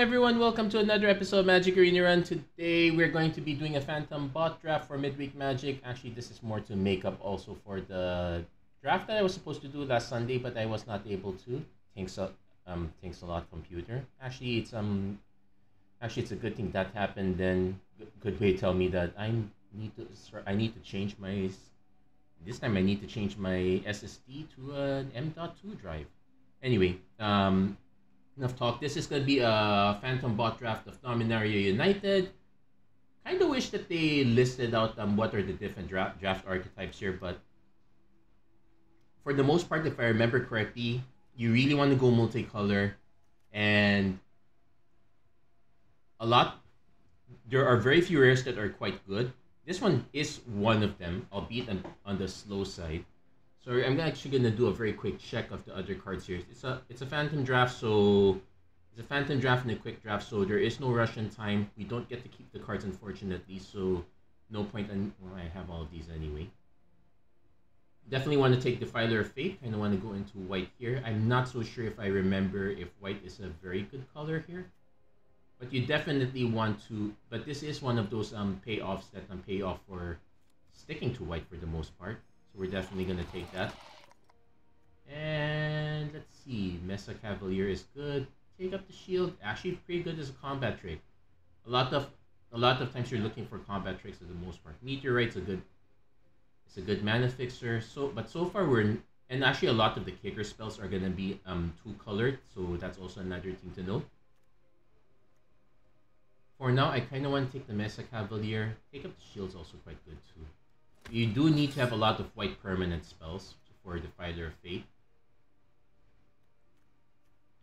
everyone, welcome to another episode of Magic Arena Run. Today we're going to be doing a Phantom bot draft for Midweek Magic. Actually, this is more to make up also for the draft that I was supposed to do last Sunday, but I was not able to. Thanks a lot, computer. Actually it's a good thing that happened. Then good way to tell me that I need to change my. This time I need to change my SSD to an M.2 drive. Anyway, enough talk. This is going to be a Phantom bot draft of Dominaria United. Kind of wish that they listed out what are the different draft archetypes here, but for the most part, if I remember correctly, you really want to go multicolor, and there are very few rares that are quite good. This one is one of them, albeit on the slow side. So I'm actually gonna do a very quick check of the other cards here. It's a Phantom draft, so it's a Phantom draft and a quick draft, so there is no rush in time. We don't get to keep the cards, unfortunately, so no point in. Well, I have all of these anyway. Definitely want to take Defiler of Fate. I want to go into white here. I'm not so sure if I remember if white is a very good color here, but you definitely want to. But this is one of those payoffs that pay off for sticking to white for the most part. So we're definitely gonna take that. And let's see, Mesa Cavalier is good. Take up the shield, actually pretty good as a combat trick. A lot of times you're looking for combat tricks for the most part. Meteorite's it's a good mana fixer. So far and actually a lot of the kicker spells are gonna be two colored, so that's also another thing to know. For now, I kind of want to take the Mesa Cavalier. Take up the shield's also quite good too. You do need to have a lot of white permanent spells for the Defiler of Fate.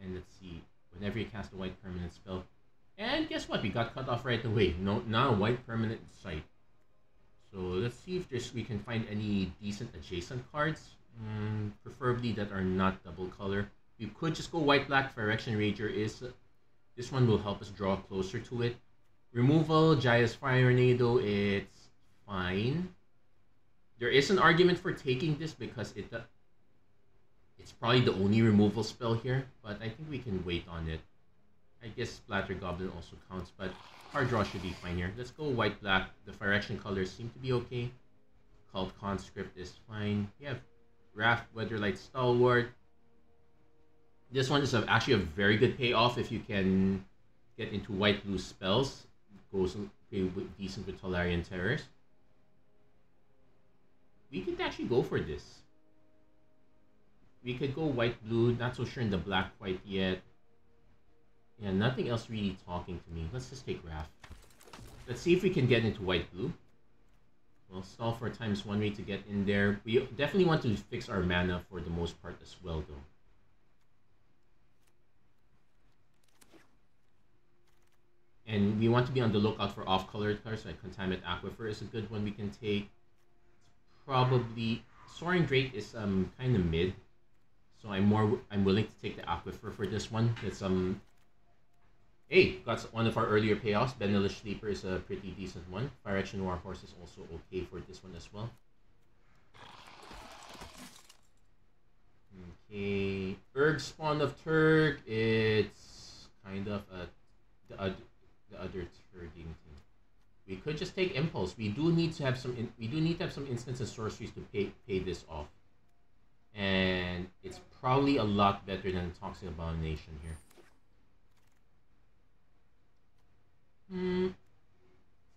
And let's see, whenever you cast a white permanent spell. And guess what? We got cut off right away. No, now white permanent sight. So let's see if we can find any decent adjacent cards. Preferably that are not double color. You could just go white-black. Phyrexian Rager is... this one will help us draw closer to it. Removal, Jaya's Fire Tornado, it's fine. There is an argument for taking this because it's probably the only removal spell here, but I think we can wait on it. I guess Splatter Goblin also counts, but card draw should be fine here. Let's go white-black. The Phyrexian colors seem to be okay. Cult Conscript is fine. We have Raff, Weatherlight Stalwart. This one is actually a very good payoff if you can get into white-blue spells. Goes decent with Tolarian Terrors. We could actually go for this. We could go white-blue, not so sure in the black-white yet. Yeah, nothing else really talking to me. Let's just take Raff. Let's see if we can get into white-blue. We'll stall for ×1 way to get in there. We definitely want to fix our mana for the most part as well, though. And we want to be on the lookout for off-colored cards, like Contaminate Aquifer is a good one we can take. Probably Soaring Drake is kind of mid, so I'm willing to take the Aquifer for this one. It's hey, got one of our earlier payoffs. Benelish Sleeper is a pretty decent one. Phyrexian Warhorse is also okay for this one as well. Okay, Urg Spawn of Turg. It's kind of the other turging thing. We could just take Impulse. We do need to have some instants and sorceries to pay this off, and it's probably a lot better than Toxic Abomination here.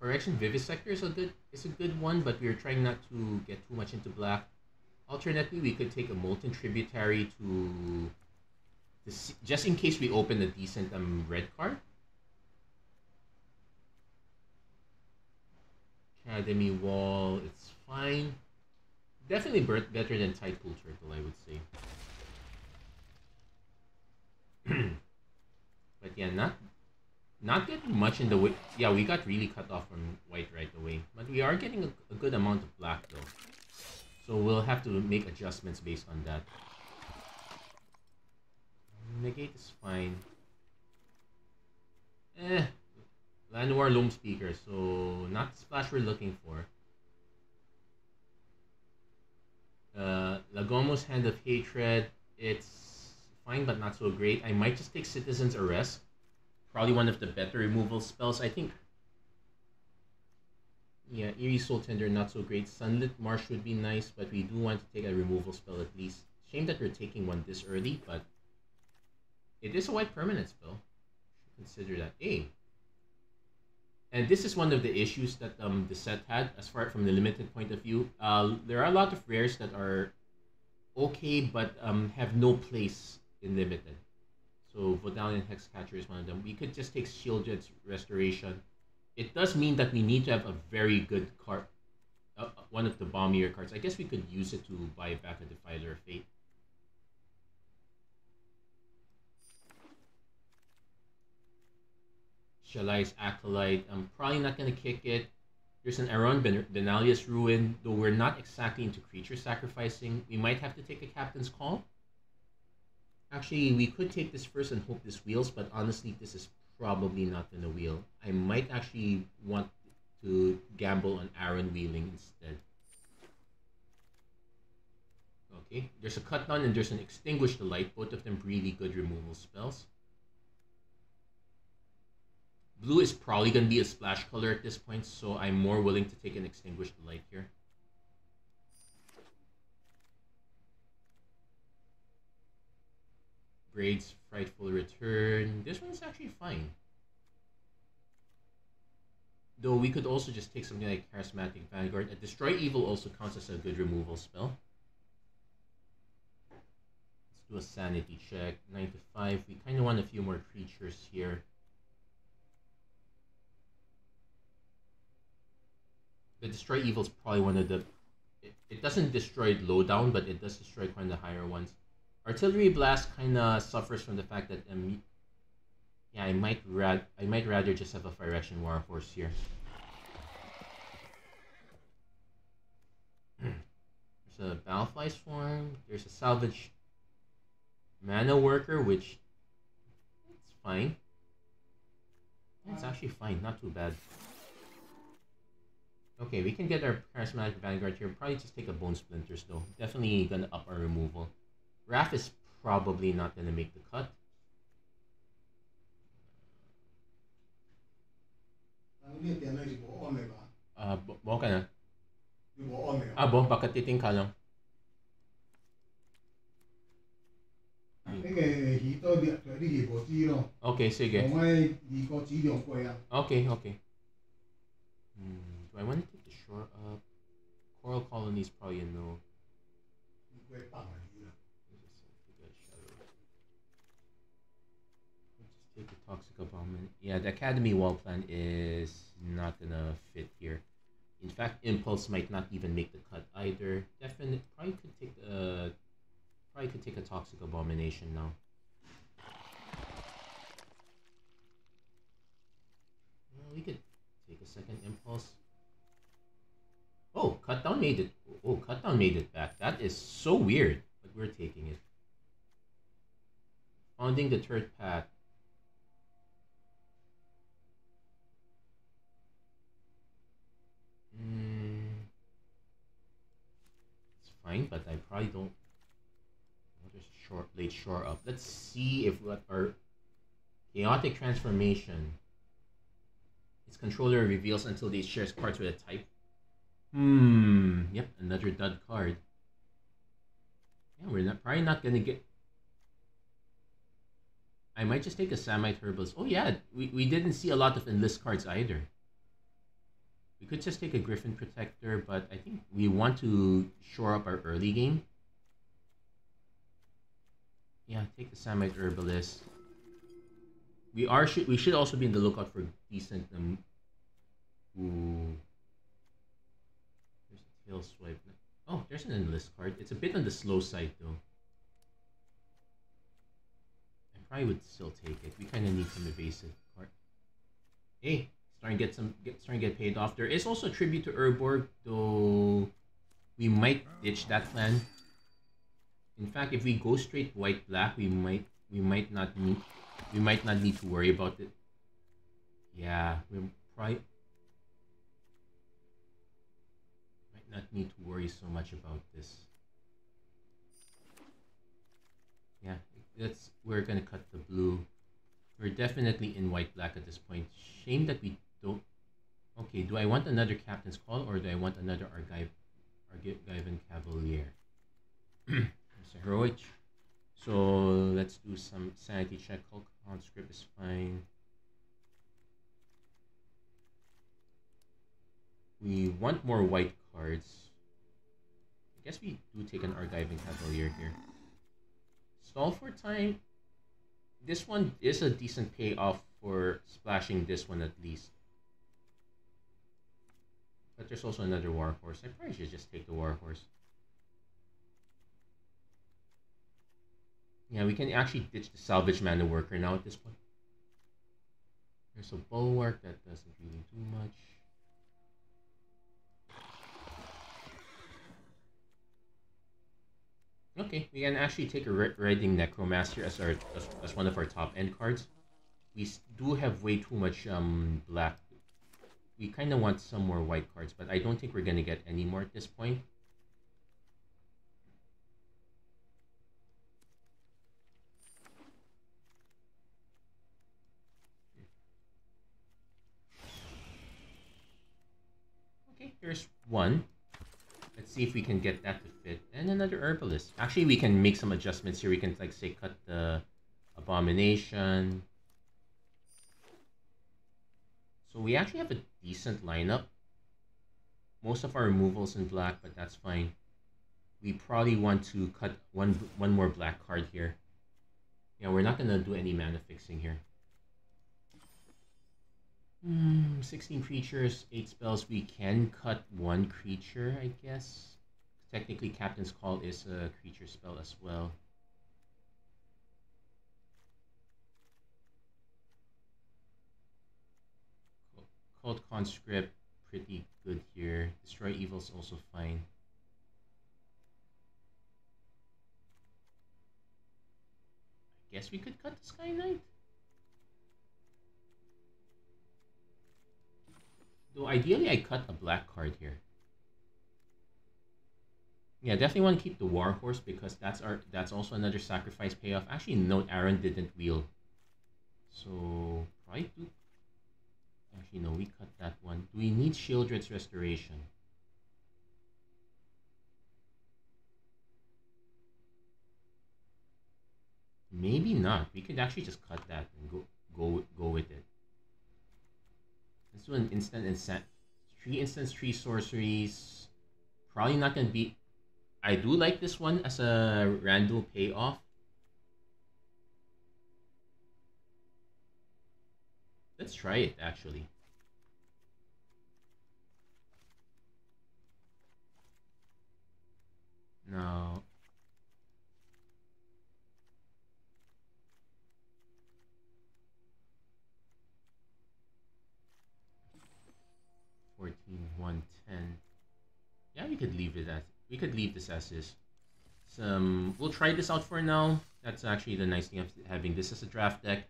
Phyrexian Vivisector is a good one, but we're trying not to get too much into black. Alternately, we could take a Molten Tributary to just in case we open a decent red card. Academy Wall, it's fine. Definitely better than Tidepool Turtle, I would say. But yeah, not getting much in the way. Yeah, we got really cut off from white right away. But we are getting a good amount of black though. So we'll have to make adjustments based on that. Negate is fine. Llanowar Loam Speaker, so not the splash we're looking for. Lagomos Hand of Hatred, it's fine but not so great. I might just take Citizen's Arrest. probably one of the better removal spells. I think. Yeah, Eerie Soul Tender not so great. Sunlit Marsh would be nice, but we do want to take a removal spell at least. Shame that we're taking one this early, but it is a white permanent spell. Consider that. Hey. And this is one of the issues that the set had as far from the limited point of view. There are a lot of rares that are okay, but have no place in limited. So Vodalian Hexcatcher is one of them. We could just take Shieldred's Restoration. It does mean that we need to have a very good card, one of the bombier cards. I guess we could use it to buy back a Defiler of Fate. Shalai's Acolyte. I'm probably not going to kick it. There's an Aron Benalius Ruin. Though we're not exactly into creature sacrificing, we might have to take a Captain's Call. Actually, we could take this first and hope this wheels, but honestly, this is probably not going to wheel. I might actually want to gamble on Aron wheeling instead. Okay, there's a Cut Down and there's an Extinguish the Light. Both of them really good removal spells. Blue is probably going to be a splash color at this point, so I'm more willing to take an Extinguish the Light here. Braid's Frightful Return. This one's actually fine. Though we could also just take something like Charismatic Vanguard. A Destroy Evil also counts as a good removal spell. Let's do a Sanity check. 9 to 5. We kind of want a few more creatures here. The Destroy Evil is probably one of the... It doesn't destroy lowdown, but it does destroy kind of the higher ones. Artillery Blast kind of suffers from the fact that yeah, I might rather just have a Phyrexian Warhorse here. There's a Balefly Swarm. There's a Salvage Mana Worker, which it's fine. Yeah, it's actually fine, not too bad. Okay, we can get our Charismatic Vanguard here. Probably just take a Bone Splinters though. Definitely gonna up our removal. Raff is probably not gonna make the cut. Buo ka na. Buo, baka titing ka lang. Okay, sige. Okay, okay. Do I want to take the shore up? Coral Colony is probably a no. Let's just take the Toxic Abomination. Yeah, the Academy Wall Plan is not gonna fit here. In fact, Impulse might not even make the cut either. Definitely, probably could take a Toxic Abomination now. Well, we could take a second Impulse. Oh, Cut Down made it. Oh, Cut Down made it back. That is so weird, but we're taking it. Founding the Third Path. It's fine, but I probably don't. What is late shore up? Let's see if what our Chaotic Transformation. Its controller reveals until they shares cards with a type. Yep, another dud card. Yeah, we're probably not gonna get. I might just take a Samite Herbalist. Oh yeah, we didn't see a lot of enlist cards either. We could just take a Griffin Protector, but I think we want to shore up our early game. Yeah, take the Samite Herbalist. We should also be in the lookout for decent ooh. There's a Tail Swipe. Oh, there's an enlist card. It's a bit on the slow side though. I probably would still take it. We kind of need some evasive card. Hey, starting to get paid off. There is also a tribute to Urborg, though we might ditch that plan. In fact, if we go straight white black, we might not need to worry about it. Yeah, we probably might not need to worry so much about this. Yeah, we're gonna cut the blue. We're definitely in white-black at this point. Shame that we don't... Okay, do I want another Captain's Call or do I want another Argivan Cavalier? There's a Heroic. So let's do some sanity check. Hulk Conscript is fine. We want more white cards. I guess we do take an Argivan Cavalier here. Stall for time. This one is a decent payoff for splashing this one at least. But there's also another Warhorse. I probably should just take the Warhorse. Yeah, we can actually ditch the Salvage Mana Worker now at this point. There's a Bulwark that doesn't really do much. Okay, we can actually take a Riding Necromancer as one of our top end cards. We do have way too much black. We kind of want some more white cards, but I don't think we're gonna get any more at this point. Okay, here's one. Let's see if we can get that to fit. And another Herbalist. Actually, we can make some adjustments here. We can, like, say, cut the Abomination. So we actually have a decent lineup. Most of our removals in black, but that's fine. We probably want to cut one more black card here. Yeah, we're not going to do any mana fixing here. 16 creatures, 8 spells. We can cut one creature, I guess. Technically, Captain's Call is a creature spell as well. Cult Conscript, pretty good here. Destroy Evil's also fine. I guess we could cut the Sky Knight. Though ideally I cut a black card here. Yeah, definitely want to keep the Warhorse because that's also another sacrifice payoff. Actually, note Aaron didn't wheel. So probably do. Actually, no, we cut that one. Do we need Shieldred's Restoration? Maybe not. We could actually just cut that and go with it. Let's do an instant. 3 instants, 3 sorceries. Probably not gonna be. I do like this one as a random payoff. Let's try it actually. No. Yeah, we could leave it as we could leave this as is. We'll try this out for now. That's actually the nice thing of having this as a draft deck.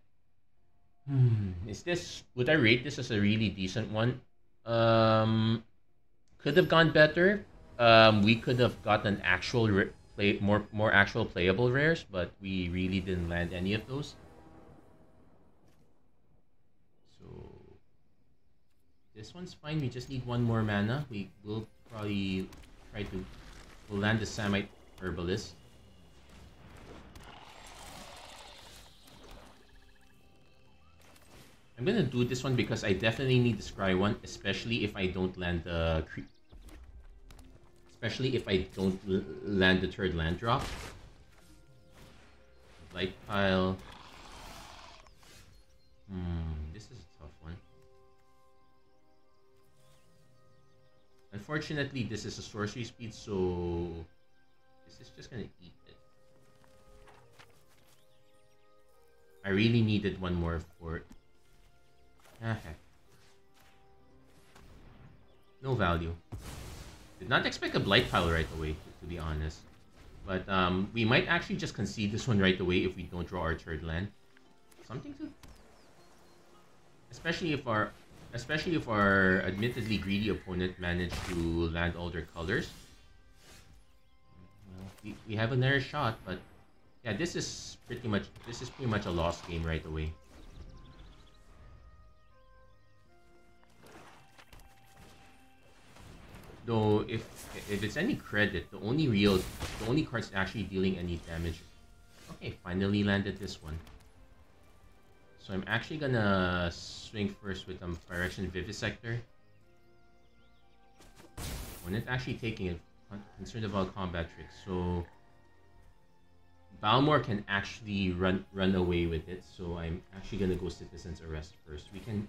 Would I rate this as a really decent one? Could have gone better. We could have gotten actual more actual playable rares, but we really didn't land any of those. So this one's fine. We just need one more mana. We will probably we'll land the Samite Herbalist. I'm gonna do this one because I definitely need the Scry one, especially if I don't land the third land drop. Light pile. This is a tough one. Unfortunately, this is a sorcery speed, so this is just gonna eat it. I really needed one more for it. No value. Did not expect a blight pile right away, to be honest. But we might actually just concede this one right away if we don't draw our third land. Something to, especially if our admittedly greedy opponent managed to land all their colors. Well, we have another shot, but yeah, this is pretty much a lost game right away. Though if it's any credit, the only cards actually dealing any damage. Okay, finally landed this one. So I'm actually gonna swing first with Phyrexian Vivisector. When it's actually taking it, concerned about combat tricks. So Balmor can actually run away with it. So I'm actually gonna go Citizen's Arrest first. We can.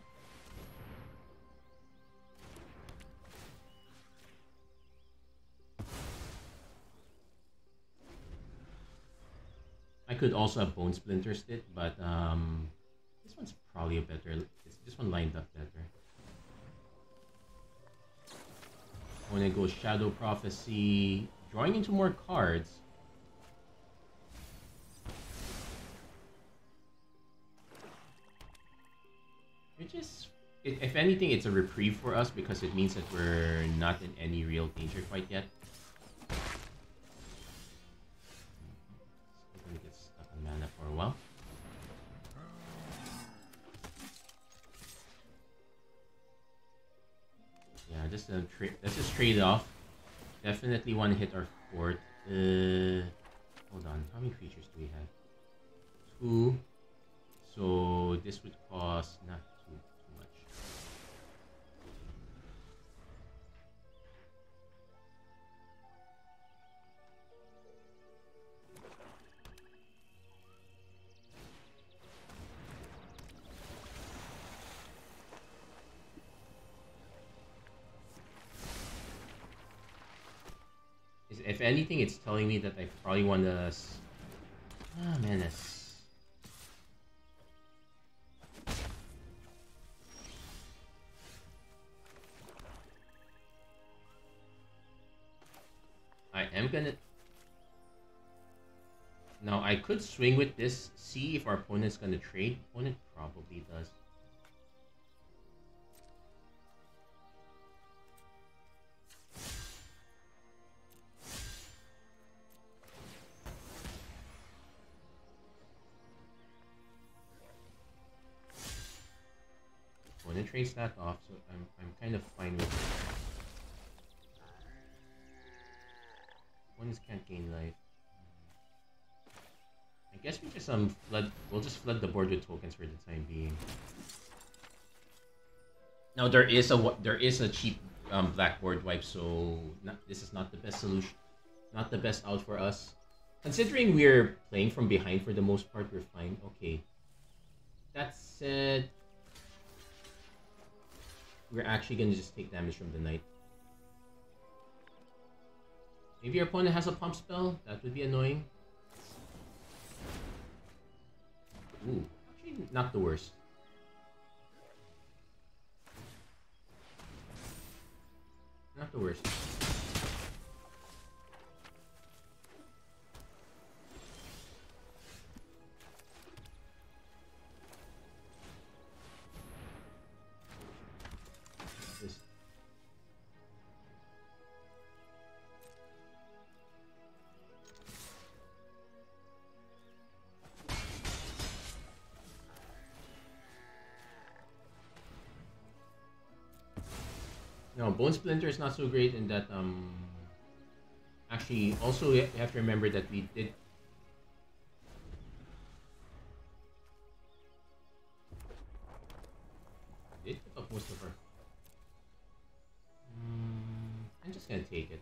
I could also have Bone Splinters it, but this one's probably a better. This one lined up better. When I go Shadow Prophecy, drawing into more cards. Which is, if anything, it's a reprieve for us because it means that we're not in any real danger quite yet. Still gonna get stuck on mana for a while. Yeah, let's just trade off. Definitely want to hit our fort. Hold on, how many creatures do we have? 2. So this would cost not too much. If anything, it's telling me that I probably want to. Ah, man, that's. I am gonna. Now I could swing with this, see if our opponent's gonna trade. Opponent probably does. Opponent trades that off, so I'm kind of fine with it. Opponents can't gain life. I guess we just we'll just flood the board with tokens for the time being. Now there is a cheap blackboard wipe, so this is not the best solution, not the best out for us. Considering we're playing from behind for the most part, we're fine. Okay. That said, we're actually gonna just take damage from the knight. Maybe your opponent has a pump spell. That would be annoying. Ooh, actually not the worst. Not the worst. No, Bone Splinter is not so great in that, actually, also you have to remember that we did... Did pick up most of our... I'm just gonna take it.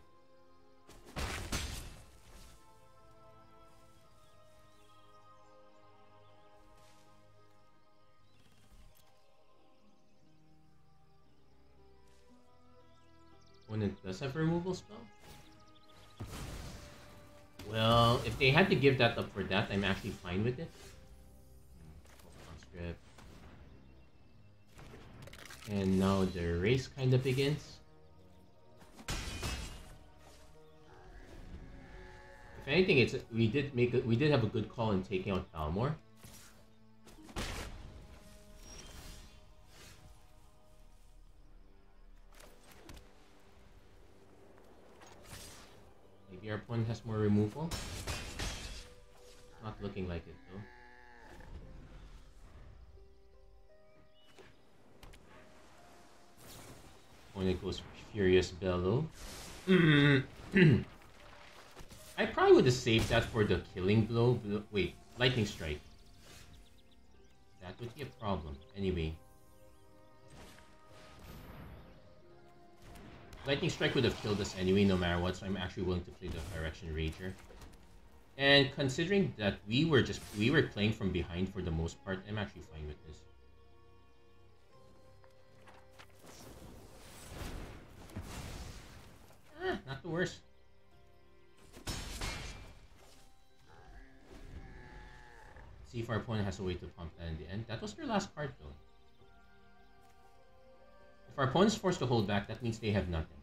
Opponent does have a removal spell? Well, if they had to give that up for that, I'm actually fine with it. Script. And now the race kind of begins. If anything, we did have a good call in taking out Balmor. Maybe our opponent has more removal. Not looking like it though. opponent goes Furious Bellow. I probably would have saved that for the killing blow. Wait, Lightning Strike. That would be a problem. Anyway. Lightning Strike would have killed us anyway, no matter what, so I'm actually willing to play the Direction Rager. And considering that we were playing from behind for the most part, I'm actually fine with this. Not the worst. Let's see if our opponent has a way to pump that in the end. That was their last card though. If our opponent's forced to hold back, that means they have nothing.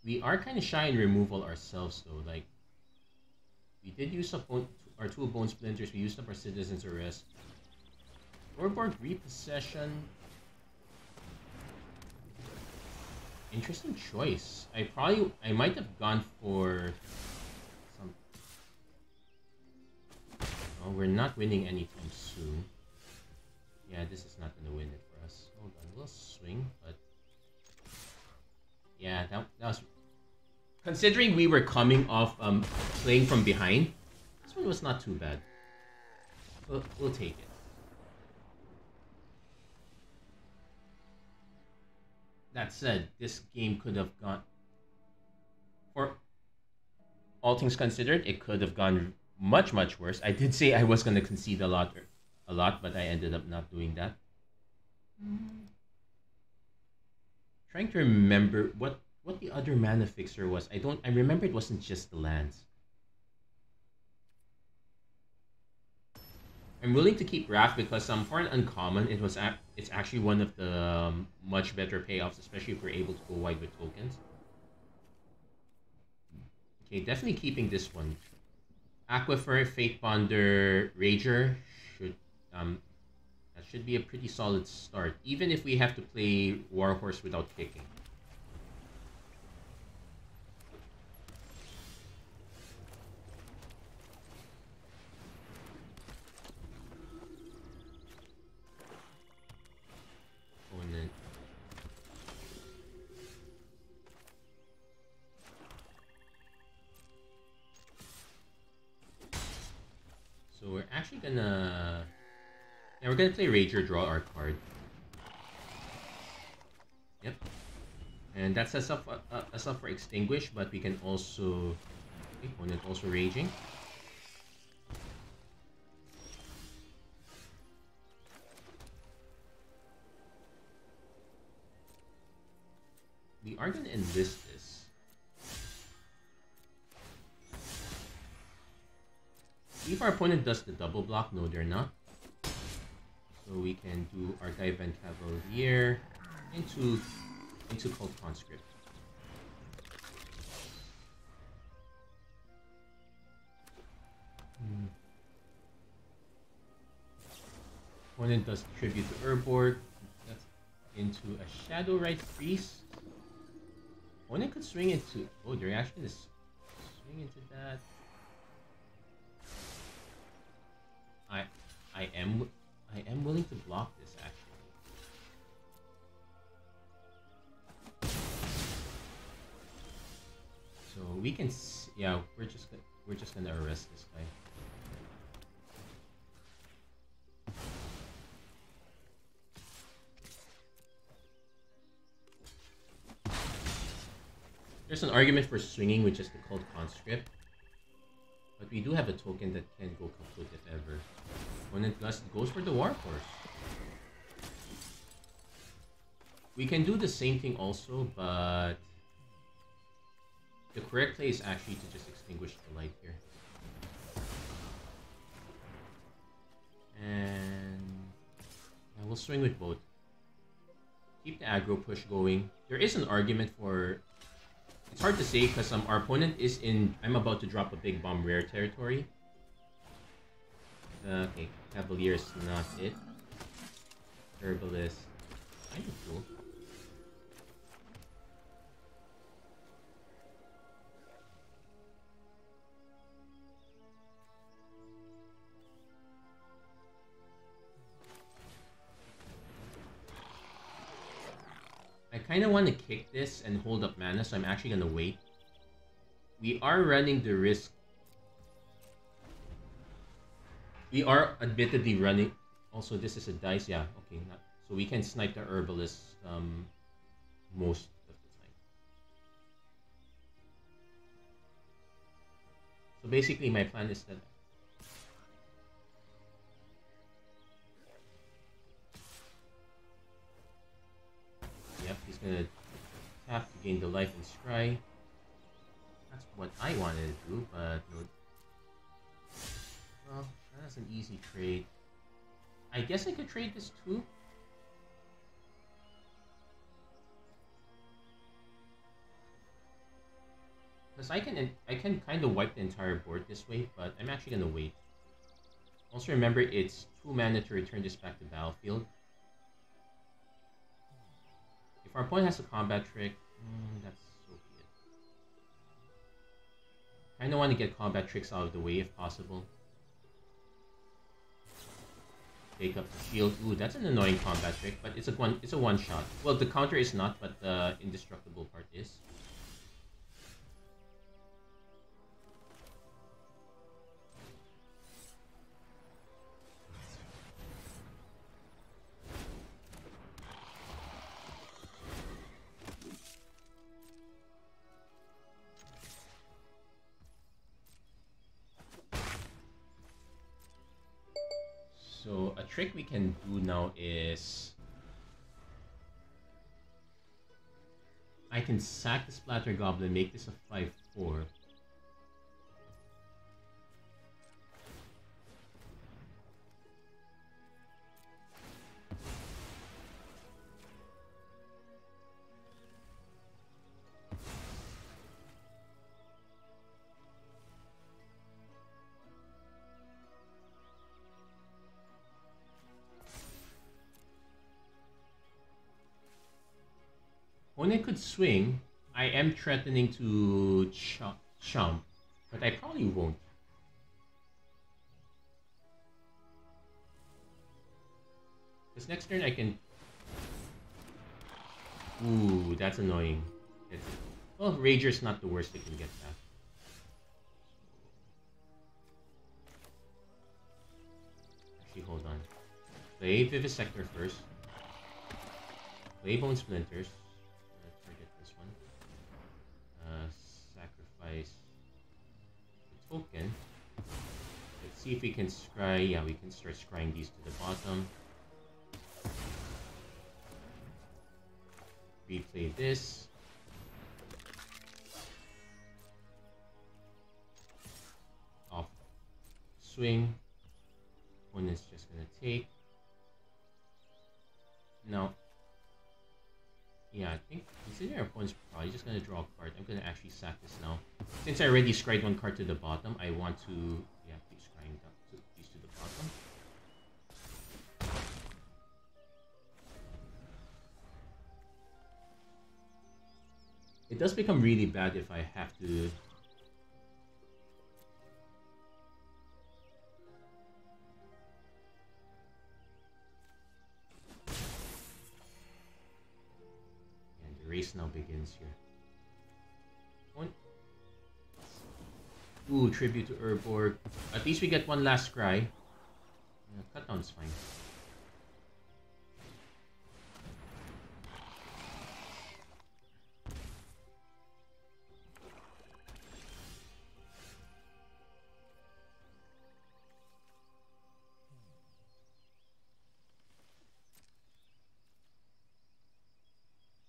We are kind of shy in removal ourselves though. Like, we did use up our 2 Bone Splinters, we used up our Citizen's Arrest. Overboard Repossession. Interesting choice. I might have gone for some... Oh, we're not winning anytime soon. Yeah, this is not gonna win it for us. Hold on, we'll swing, but... Yeah, that was... Considering we were coming off playing from behind, this one was not too bad. We'll take it. That said, this game could have gone... For all things considered, it could have gone much, much worse. I did say I was going to concede a lot, but I ended up not doing that. Trying to remember what the other mana fixer was. I remember it wasn't just the lands. I'm willing to keep Raff because for an uncommon, it's actually one of the much better payoffs, especially if we're able to go wide with tokens. Okay, definitely keeping this one. Aquifer, Fate Ponder, Rager that should be a pretty solid start, even if we have to play Warhorse without kicking. So we're actually gonna... Yeah, we're gonna play Rager, draw our card. Yep. And that sets up us up for Extinguish, but we can also... Okay, opponent also Raging. We are gonna enlist this. See if our opponent does the double block. No, they're not. So we can do Archive and Cavalier into Cult Conscript. Opponent does Tribute to Urborg. That's into a Shadow Right Priest. Opponent could swing into... Oh, they're actually going to swing into that. I am willing to block this actually. So we can yeah, we're just gonna arrest this guy. There's an argument for swinging with just the Cult Conscript. But we do have a token that can go kaput if ever. Opponent Lust goes for the Warhorse. We can do the same thing also, but the correct play is actually to just extinguish the light here. And yeah, we'll swing with both. Keep the aggro push going. There is an argument for... It's hard to say because our opponent is in... I'm about to drop a big bomb rare territory. Okay, Cavalier is not it. Herbalist. Kind of cool. kind of want to kick this and hold up mana, so I'm actually going to wait. We are running the risk. We are admittedly running. Also, this is a dice. Yeah, okay. So we can snipe the herbalist most of the time. So basically, my plan is that. Yep, he's gonna tap to gain the life and scry. That's what I wanted to do, but no. Well, that's an easy trade. I guess I could trade this too. Because I can kind of wipe the entire board this way, but I'm actually gonna wait. Also remember, it's 2 mana to return this back to battlefield. If our opponent has a combat trick, that's so be it. Kinda want to get combat tricks out of the way if possible. Take up the shield. Ooh, that's an annoying combat trick, but it's a one shot. Well, the counter is not, but the indestructible part is. So a trick we can do now is I can sack the Splatter Goblin, make this a 5/4. When I could swing, I am threatening to chump, but I probably won't. Because next turn I can... Ooh, that's annoying. Well, Rager's not the worst they can get back. Actually, hold on. Play Vivisector first. Play Bone Splinters. Sacrifice the token. Let's see if we can scry. Yeah, we can start scrying these to the bottom. Replay this. Off swing. Opponent's just gonna take. Now, yeah, I think considering our opponent's probably just gonna draw a card, I'm gonna actually sack this now. Since I already scryed one card to the bottom, I want to keep scrying these to the bottom. It does become really bad if I have to. Race now begins here. One. Ooh, tribute to Urborg. At least we get one last scry. Cut down's fine.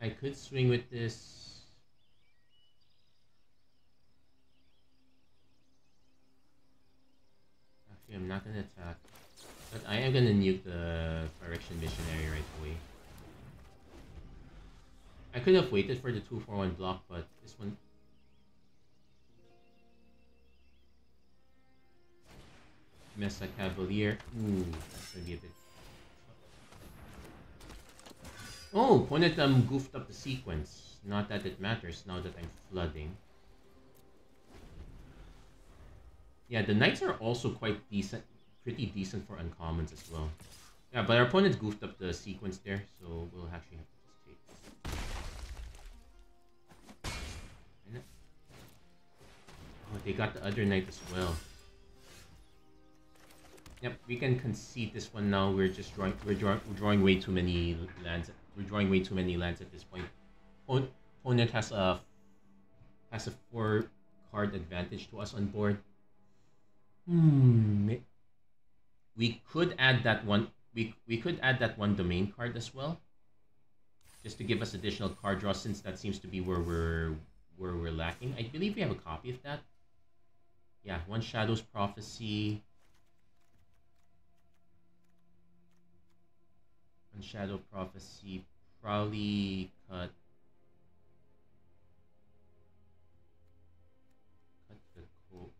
I could swing with this. Actually, I'm not gonna attack. But I am gonna nuke the Direction Missionary right away. I could have waited for the 2/4/1 block, but this one... Mesa Cavalier. Ooh, that's gonna be a bit... Oh, opponent goofed up the sequence. Not that it matters now that I'm flooding. Yeah, the knights are also quite decent, pretty decent for uncommons as well. Yeah, but our opponent goofed up the sequence there, so we'll actually have to just take this. they got the other knight as well. Yep, we can concede this one now. We're just drawing way too many lands. We're drawing way too many lands at this point. Opponent has a 4-card advantage to us on board. We could add that one. We could add that one domain card as well, just to give us additional card draw, since that seems to be where we're lacking. I believe we have a copy of that. Yeah, one Shadow's Prophecy. One Shadow Prophecy. Probably cut the code.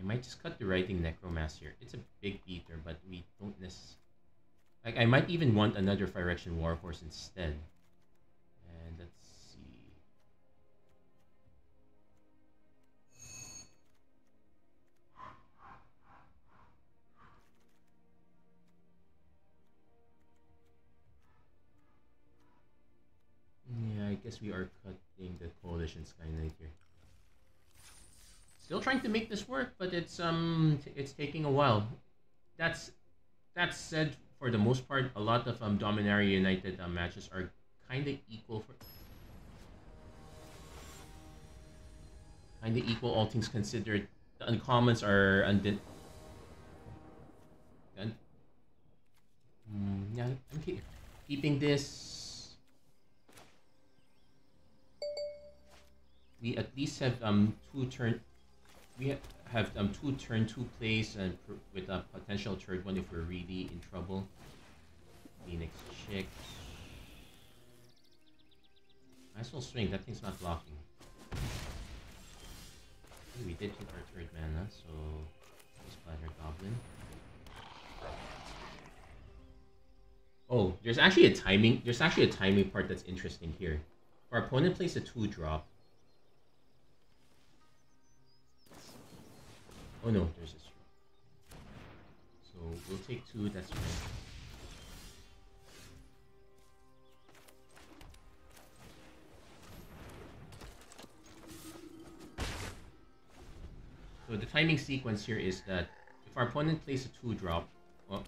I might just cut the Writing Necromancer. It's a big beater, but we don't necessarily... Like, I might even want another Phyrexian Warhorse instead. And let's see. Yeah, I guess we are cutting the Coalition Sky Knight here. Still trying to make this work, but it's taking a while. That said, for the most part, a lot of Dominaria United matches are kind of equal, all things considered. The uncommons are yeah, I'm keeping this. We at least have two turn 2 plays, and with a potential third one if we're really in trouble. Phoenix Chick. Might as well swing, that thing's not blocking. Okay, we did hit our third mana, so splatter Goblin. Oh, there's actually a timing part that's interesting here. If our opponent plays a 2-drop. Oh no, there's a strike. So we'll take 2, that's right. So the timing sequence here is that if our opponent plays a 2-drop, well,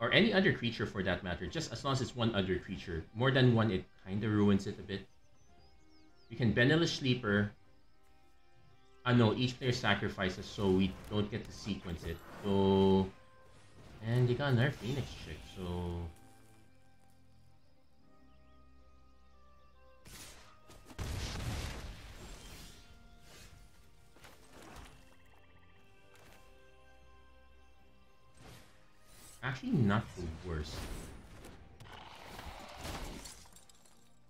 or any other creature for that matter, just as long as it's one other creature. More than one, it kind of ruins it a bit. We can Benelish Sleeper. No, each player sacrifices, so we don't get to sequence it. So, and they got another Phoenix Chick, so... Actually, not the worst.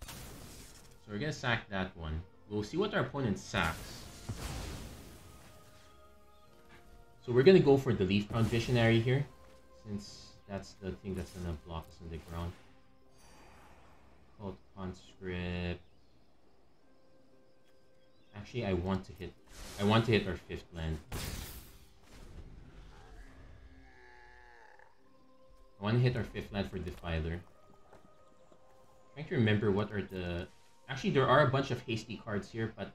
So we're gonna sack that one. We'll see what our opponent sacks. So we're gonna go for the Leaf Crown Visionary here, since that's the thing that's gonna block us on the ground. Called Conscript. Actually, I want to hit our 5th land. I want to hit our 5th land for Defiler. Trying to remember what are the... Actually, there are a bunch of hasty cards here, but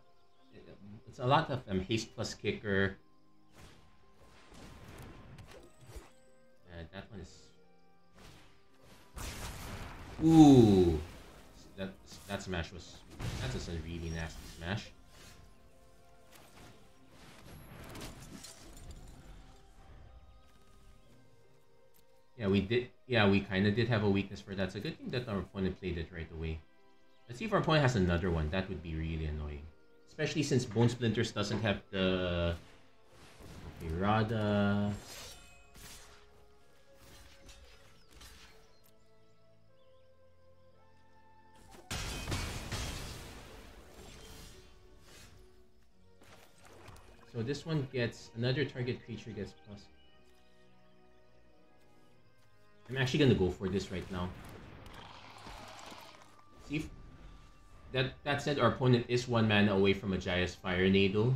it's a lot of haste plus kicker. That one is... Ooh! That smash was... That's just a really nasty smash. Yeah, we did. Yeah, we kind of did have a weakness for that. It's a good thing that our opponent played it right away. Let's see if our opponent has another one. That would be really annoying. Especially since Bone Splinters doesn't have the... Okay, Rada... So this one gets... Another target creature gets plus... I'm actually gonna go for this right now. See if... That said, our opponent is 1 mana away from a Jaya's Fire Needle.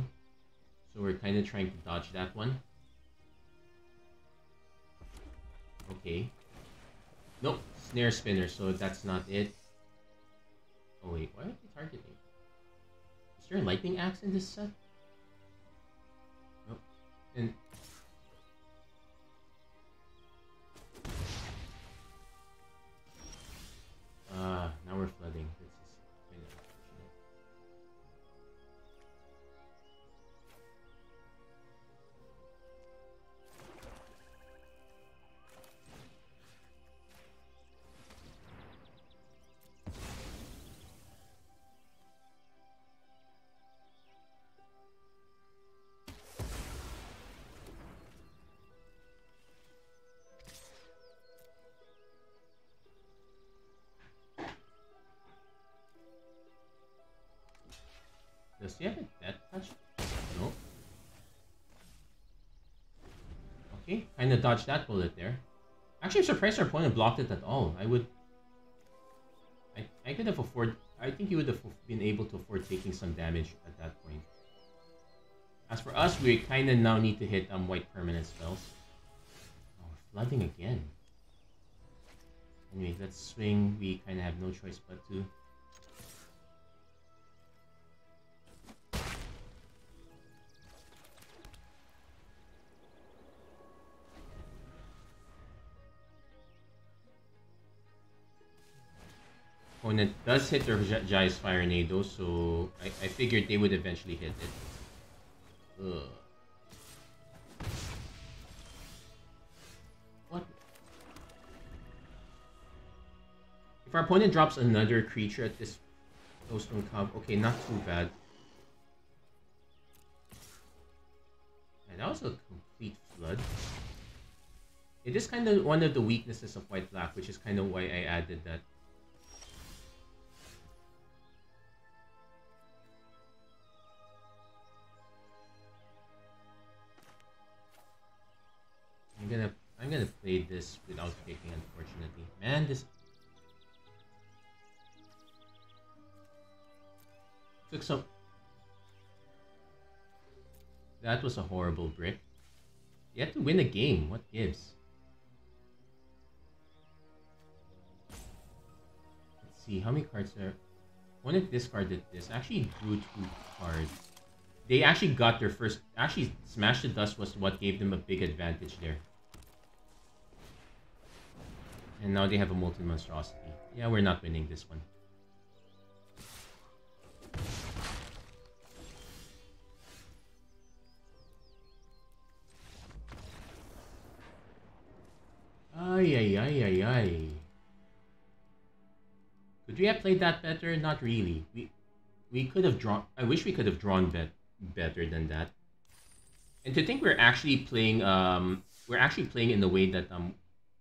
So we're kind of trying to dodge that one. Okay. Nope, snare spinner, so that's not it. Oh wait, why are they targeting? Is there a lightning axe in this set? Nope. And now we're flooding. This is kind of unfortunate. Does he have a death touch? No. Okay, kind of dodged that bullet there. Actually, I'm surprised our opponent blocked it at all. I could have afforded. I think you would have been able to afford taking some damage at that point. As for us, we kind of now need to hit white permanent spells. Oh, we're flooding again. Anyway, let's swing. We kind of have no choice but to. Opponent does hit their Jai's Fire Nado, so I figured they would eventually hit it. Ugh. What? If our opponent drops another creature at this Glowstone Cub, okay, not too bad. Yeah, that was a complete flood. It is kind of one of the weaknesses of white-black, which is kind of why I added that. I'm gonna play this without kicking, unfortunately. Man, this took some. That was a horrible brick. You have to win a game. What gives? Let's see how many cards are. One of discarded this. Actually drew 2 cards. They actually got their first. Actually, Smash the Dust was what gave them a big advantage there. And now they have a Molten Monstrosity. Yeah, we're not winning this one. Ay, ay, ay, ay, ay. Could we have played that better? Not really. We could have drawn. I wish we could have drawn better than that. And to think we're actually playing in the way that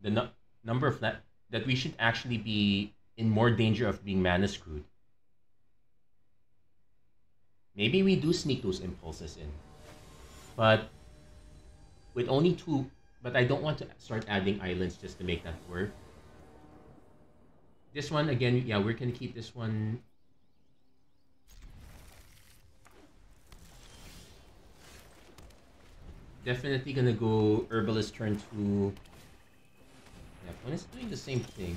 the number of that we should actually be in more danger of being mana screwed. Maybe we do sneak those impulses in, but with only 2. But I don't want to start adding islands just to make that work. This one again, yeah, we're gonna keep this one. Definitely gonna go Herbalist turn 2. Yeah, when it's doing the same thing.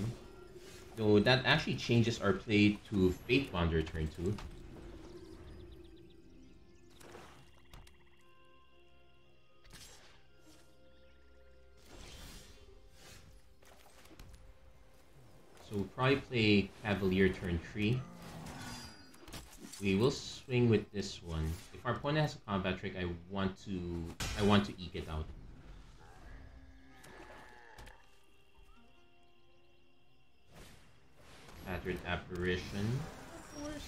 Though that actually changes our play to Fate Bonder turn 2. So we'll probably play Cavalier turn 3. We will swing with this one. If our opponent has a combat trick, I want to eke it out. Pattern Apparition, of course.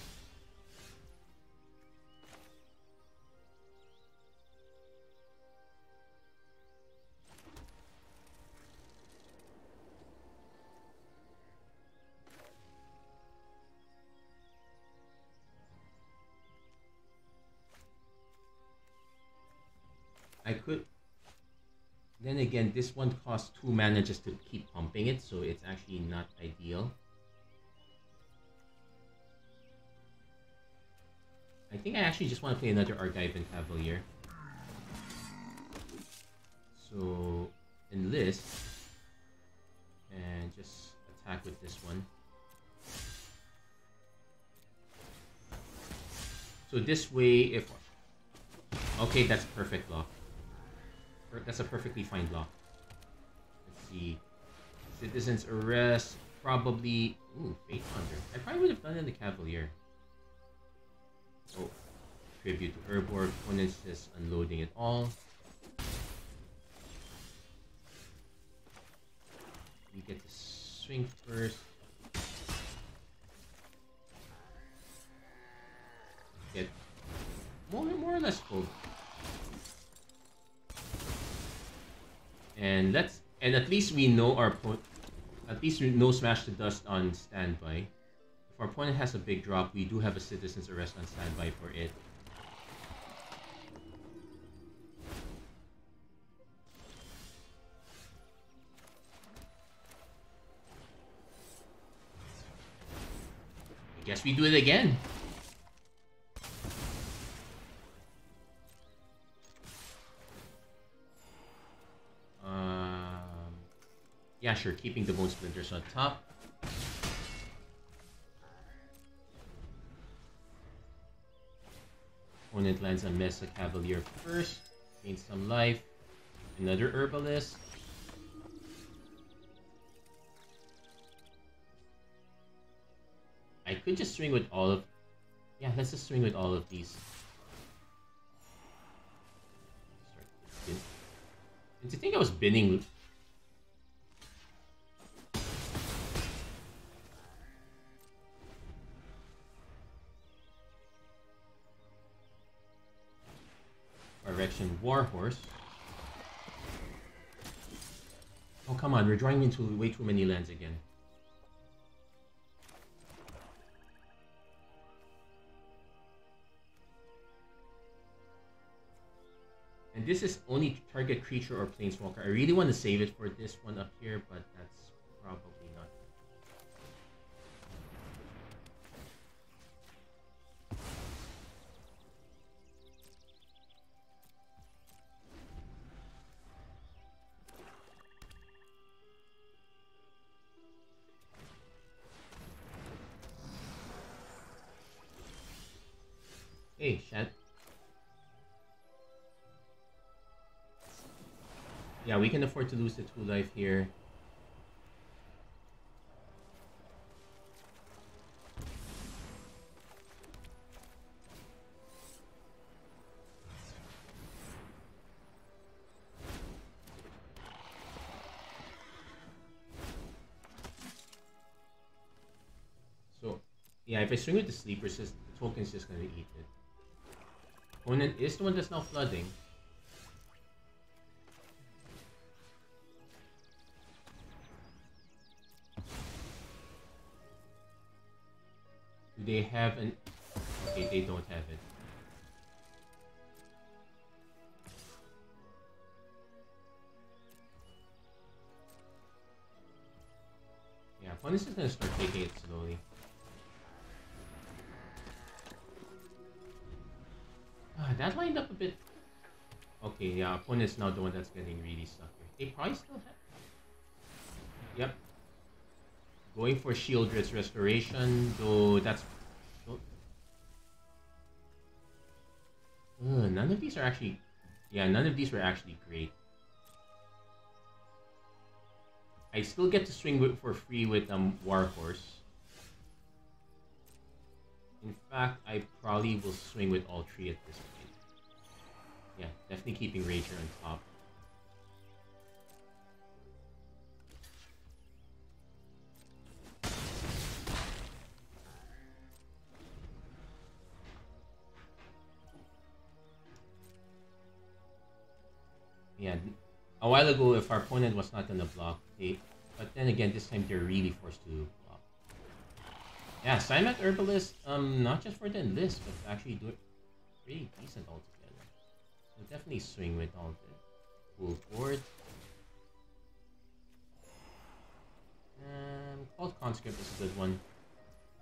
I could. Then again, this one costs 2 mana just to keep pumping it, so it's actually not ideal. I think I actually just want to play another Argivan Cavalier. So, enlist. And just attack with this one. So this way, if... Okay, that's perfect block. That's a perfectly fine block. Let's see. Citizen's Arrest. Probably... Ooh, Fate Hunter. I probably would have done it in the Cavalier. Oh. Tribute to Urborg. Opponent's just unloading it all. We get to swing first. Get more or less full. And at least we know our opponent. At least we know Smash the Dust on standby. If our opponent has a big drop, we do have a Citizen's Arrest on standby for it. I guess we do it again. Yeah, sure, keeping the Bone Splinters on top. Opponent lands a Mesa Cavalier first. Gains some life. Another Herbalist. I could just swing with all of... Yeah, let's just swing with all of these. And to think I was binning... Direction Warhorse. Oh, come on, we're drawing into way too many lands again. And this is only target creature or planeswalker. I really want to save it for this one up here, but that's probably not. Hey, Shat. Yeah, we can afford to lose the 2 life here. So, yeah, if I swing with the sleepers, the token's just gonna eat it. Opponent is the one that's now flooding. Do they have an... Okay, they don't have it. Yeah, opponent's just gonna start taking it slowly. That lined up a bit... Okay, yeah, opponent's now the one that's getting really stuck here. They probably still have... Yep. Going for Shieldred's Restoration, though that's... none of these are actually... Yeah, none of these were actually great. I still get to swing for free with Warhorse. In fact, I probably will swing with all 3 at this point. Yeah, definitely keeping Rager on top. Yeah, a while ago, if our opponent was not gonna block, but then again, this time they're really forced to block. Yeah, Cymac Herbalist, not just for the enlist, but actually do it pretty decent altogether. So definitely swing with all the full board. Cold Conscript is a good one.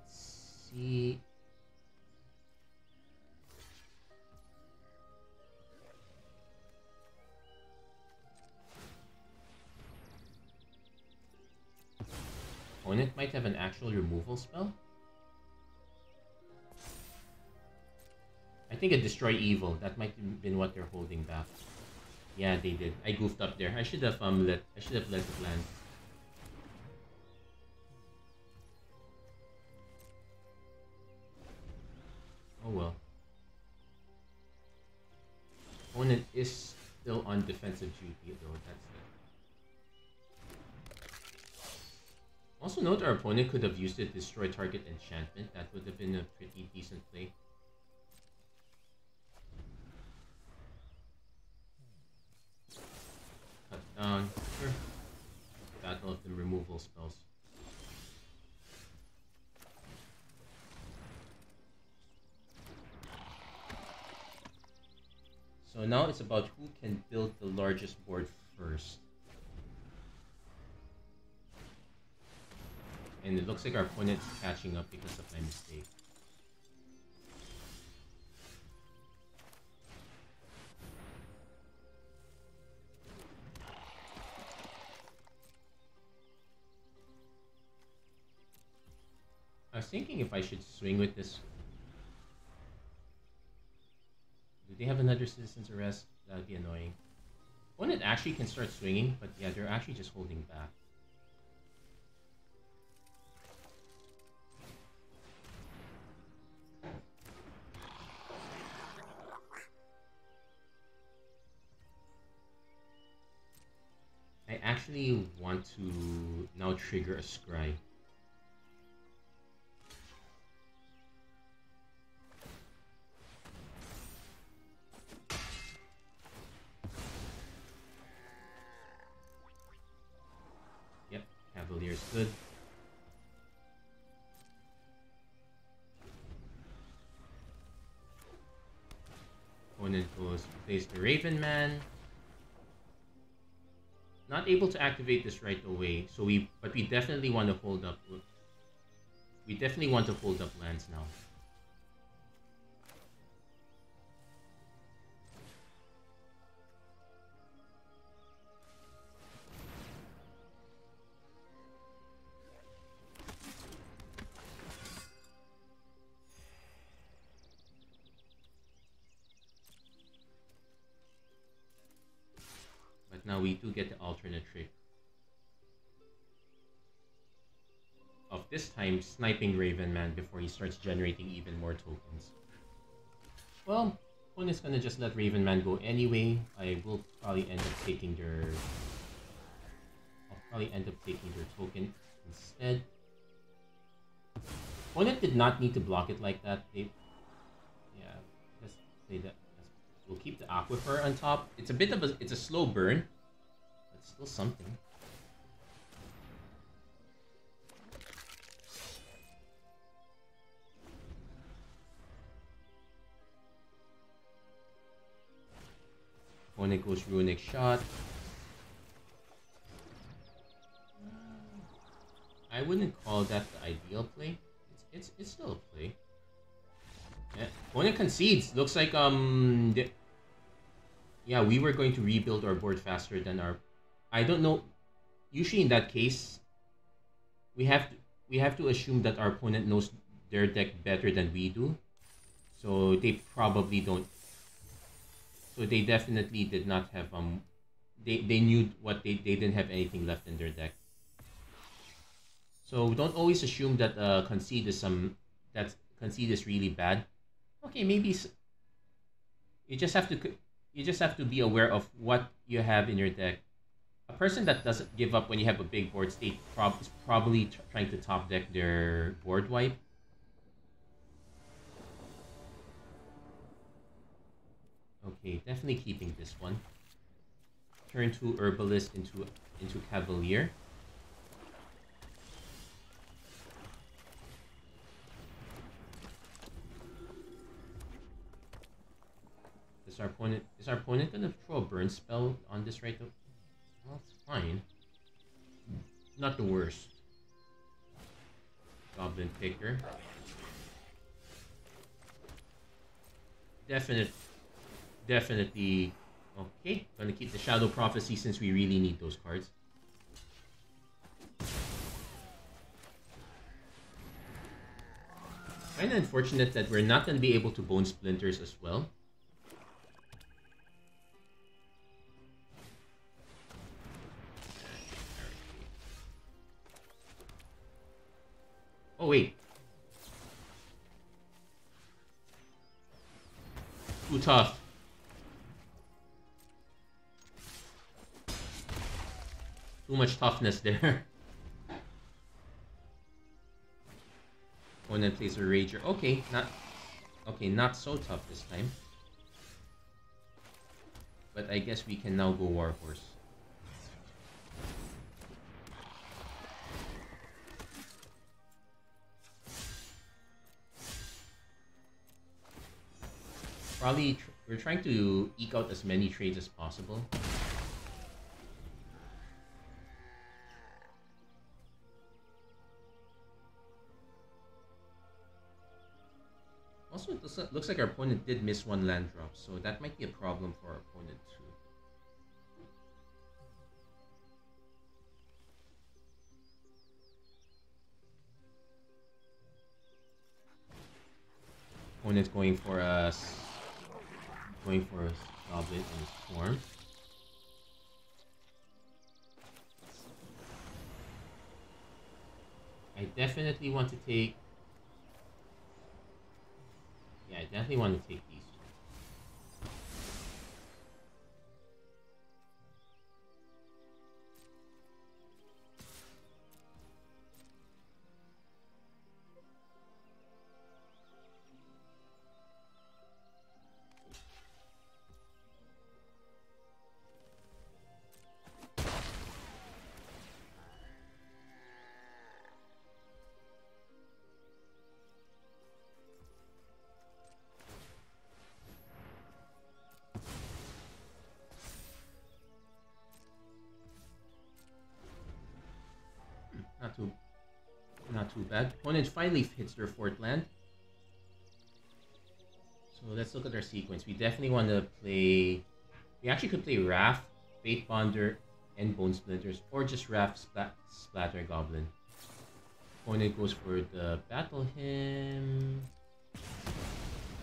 Let's see. opponent might have an actual removal spell. I think a Destroy Evil. That might have been what they're holding back. Yeah, they did. I goofed up there. I should have let it land. Oh well. Opponent is still on defensive duty though, that's it. Also note our opponent could have used it to destroy target enchantment. That would have been a pretty decent play. Cut down. Sure. Battle of the removal spells. So now it's about who can build the largest board first. And it looks like our opponent's catching up because of my mistake. I was thinking if I should swing with this. Do they have another Citizen's Arrest? That would be annoying. Opponent actually can start swinging, but yeah, they're actually just holding back. I actually want to now trigger a Scry. Yep, Cavalier's good. Opponent plays the Raven Man. Not able to activate this right away, so we definitely want to hold up. We definitely want to hold up lands now. But now we do get the alternate trick of this time sniping Raven Man before he starts generating even more tokens. Well, opponent's gonna just let Raven Man go anyway. I will probably end up taking their... I'll probably end up taking their token instead. Opponent did not need to block it like that. Yeah, let's say that. We'll keep the Aquifer on top. It's a bit of it's a slow burn, but still something. Opponent goes Runic Shot. I wouldn't call that the ideal play. It's still a play. Yeah, opponent concedes. Looks like yeah, we were going to rebuild our board faster than our... I don't know. Usually in that case, we have to assume that our opponent knows their deck better than we do. So they probably don't. So they definitely did not have they knew what they didn't have anything left in their deck. So don't always assume that concede is concede is really bad. Okay, maybe you just have to be aware of what you have in your deck. A person that doesn't give up when you have a big board state is probably trying to top deck their board wipe. Okay, definitely keeping this one. Turn 2 Herbalist into Cavalier. Is our opponent gonna throw a burn spell on this right now? Well, it's fine. Not the worst. Goblin Picker. Definitely. Okay, gonna keep the Shadow Prophecy since we really need those cards. Kind of unfortunate that we're not going to be able to bone splinters as well. Oh, wait. Too tough. Too much toughness there. Opponent plays a Rager. Okay, not so tough this time. But I guess we can now go Warhorse. Probably we're trying to eke out as many trades as possible. Also, it looks like our opponent did miss one land drop, so that might be a problem for our opponent too. Opponent's going for a Goblet and Swarm. I definitely want to take... Yeah, I definitely want to take these. Not too bad. Opponent finally hits their 4th land. So let's look at our sequence. We definitely want to play... We actually could play Raff, Fate Bonder, and Bone Splinters, or just Raff Splatter Goblin. Opponent goes for the Battle Hymn.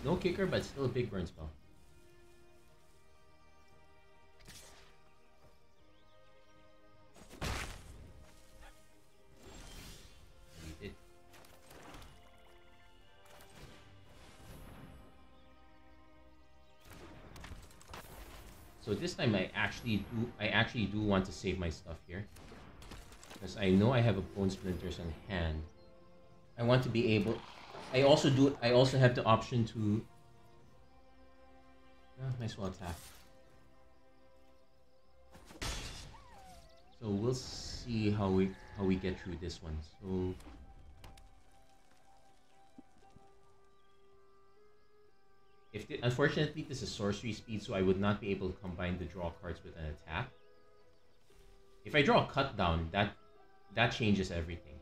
No kicker, but still a big burn spell. So this time I actually do want to save my stuff here, because I know I have a Bone Splinters on hand. I want to be able... I also have the option to... might as well attack. So we'll see how we get through this one. So... Unfortunately, this is sorcery speed, so I would not be able to combine the draw cards with an attack. If I draw a cut down, that changes everything.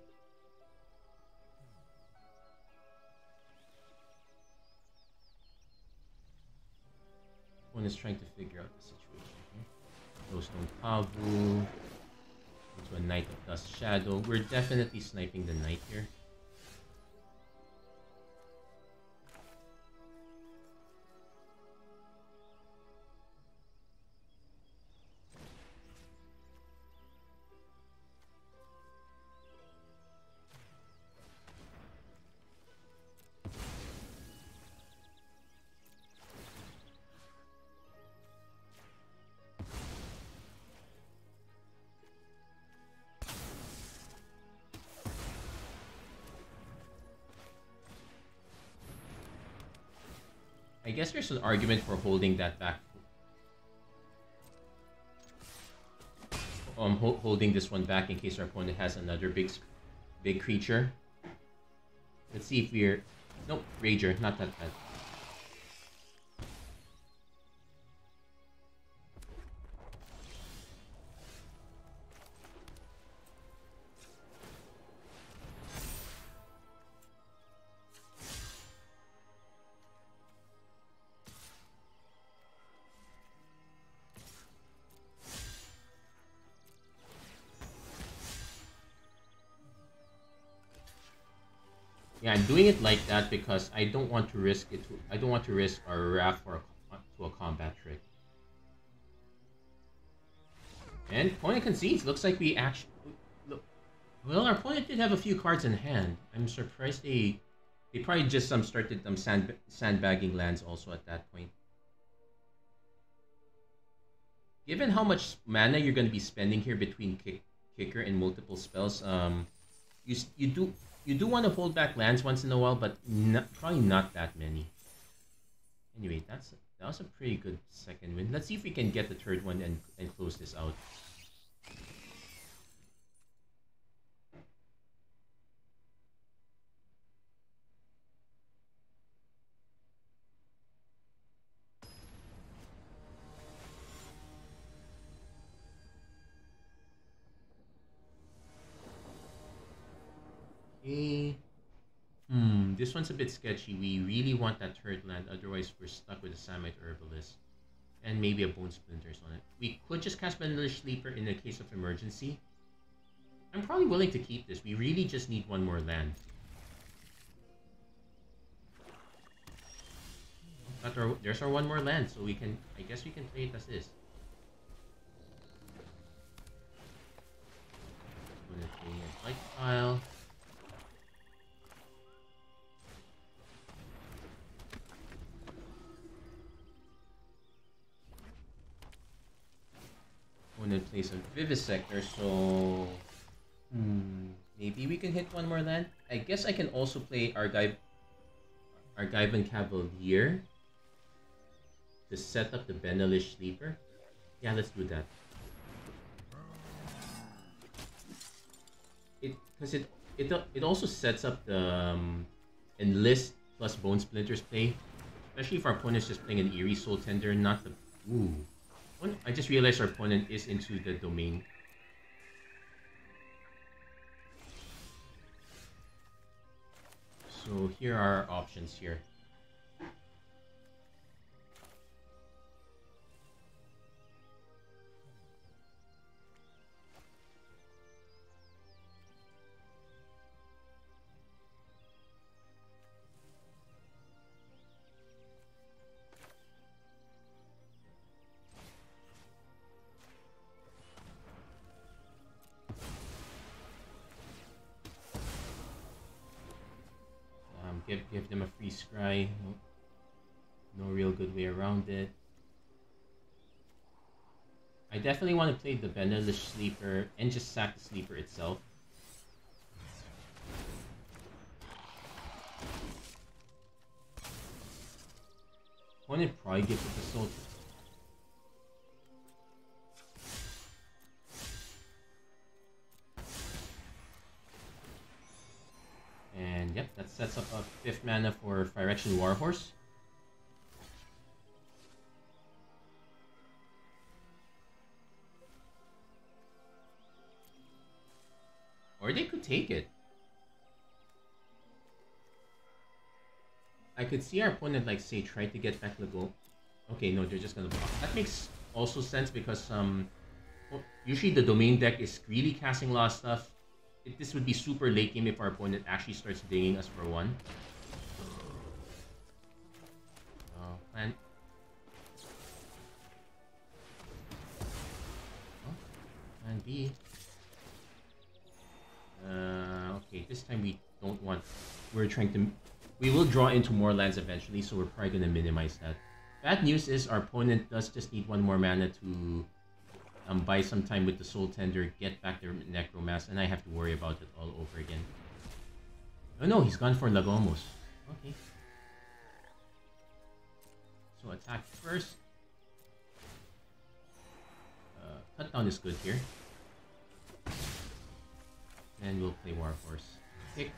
One is trying to figure out the situation here. Glowstone Pavu into a Knight of Dust Shadow. We're definitely sniping the Knight here. I guess there's an argument for holding that back. Holding this one back in case our opponent has another big creature. Let's see if we're... Nope, Rager, not that bad. Yeah, I'm doing it like that because I don't want to risk it. I don't want to risk our Raff to a combat trick. And opponent concedes. Looks like we actually... Look, well, our opponent did have a few cards in hand. I'm surprised they probably just started sandbagging lands also at that point. Given how much mana you're going to be spending here between kicker and multiple spells, you do want to hold back lands once in a while, but probably not that many. Anyway, that was a pretty good second win. Let's see if we can get the third one and close this out. Okay. This one's a bit sketchy. We really want that third land, otherwise we're stuck with a Samite Herbalist. And maybe a Bone Splinters on it. We could just cast Benevolent Sleeper in the case of emergency. I'm probably willing to keep this. We really just need one more land. But there's our one more land, so we can... I guess we can play it as is. I'm gonna play a light pile. Opponent plays a Vivisector, so maybe we can hit one more land. I guess I can also play Argivan Cavalier to set up the Benelish Sleeper. Yeah, let's do that. It also sets up the Enlist plus Bone Splinters play, especially if our opponent's just playing an Eerie Soul Tender, not the I just realized our opponent is into the domain. So here are our options here. Give them a free scry. No real good way around it. I definitely want to play the Benelish Sleeper and just sack the Sleeper itself. Opponent probably gives it the Soul. And yep, that sets up a 5th mana for Phyrexian Warhorse. Or they could take it. I could see our opponent, like, say, try to get back the goal. Okay, no, they're just gonna block. That makes also sense because usually the domain deck is really casting a lot of stuff. This would be super late game if our opponent actually starts dinging us for one. Plan B. Okay, this time we don't want... We're trying to... We will draw into more lands eventually, so we're probably going to minimize that. Bad news is our opponent does just need one more mana to buy some time with the Soul Tender, get back their Necromass, and I have to worry about it all over again. Oh no, he's gone for Lagomos. Okay. So attack first. Cut down is good here. And we'll play Warhorse. Kick.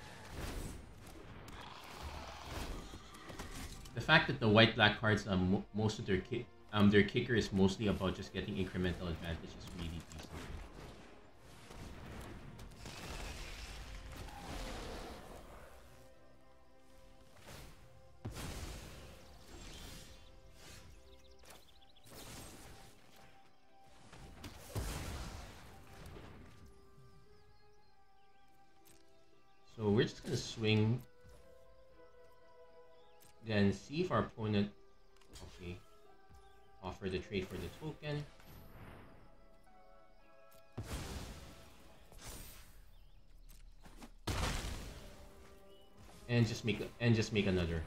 The fact that the white-black cards, most of their kicker is mostly about just getting incremental advantage is really decent. So we're just gonna swing Then see if our opponent, okay, offer the trade for the token. And just make another.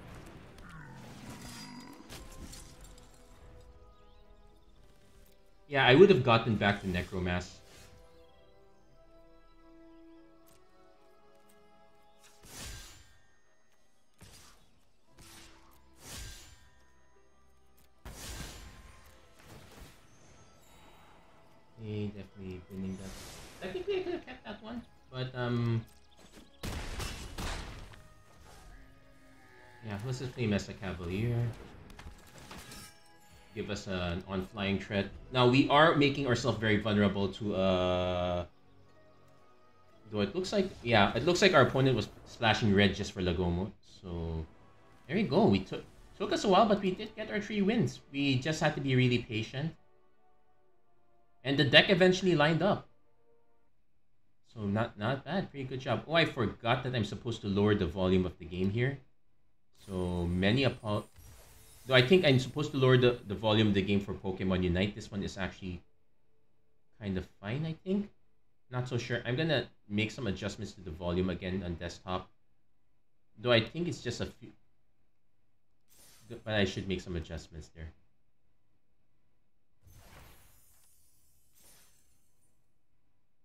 Yeah, I would have gotten back to Necromass. Okay, definitely winning that. Technically, I could have kept that one, but yeah, let's just play Mesa Cavalier. Give us an on-flying threat. Now we are making ourselves very vulnerable to though it looks like, yeah, it looks like our opponent was splashing red just for Lagomo. So there you go. We took us a while, but we did get our 3 wins. We just had to be really patient. And the deck eventually lined up. So not bad. Pretty good job. Oh, I forgot that I'm supposed to lower the volume of the game here. So many though I think I'm supposed to lower the volume of the game for Pokemon Unite. This one is actually kind of fine, I think. Not so sure. I'm gonna make some adjustments to the volume again on desktop. Though I think it's just a few, but I should make some adjustments there.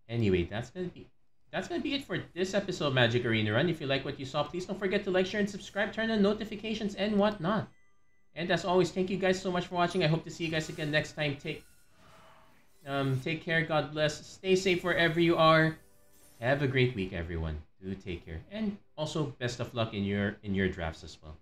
Anyway, that's gonna be it for this episode of Magic Arena Run. If you like what you saw, please don't forget to like, share, and subscribe, turn on notifications and whatnot. And as always, thank you guys so much for watching. I hope to see you guys again next time. Take care, God bless, stay safe wherever you are. Have a great week, everyone. Do take care. And also best of luck in your drafts as well.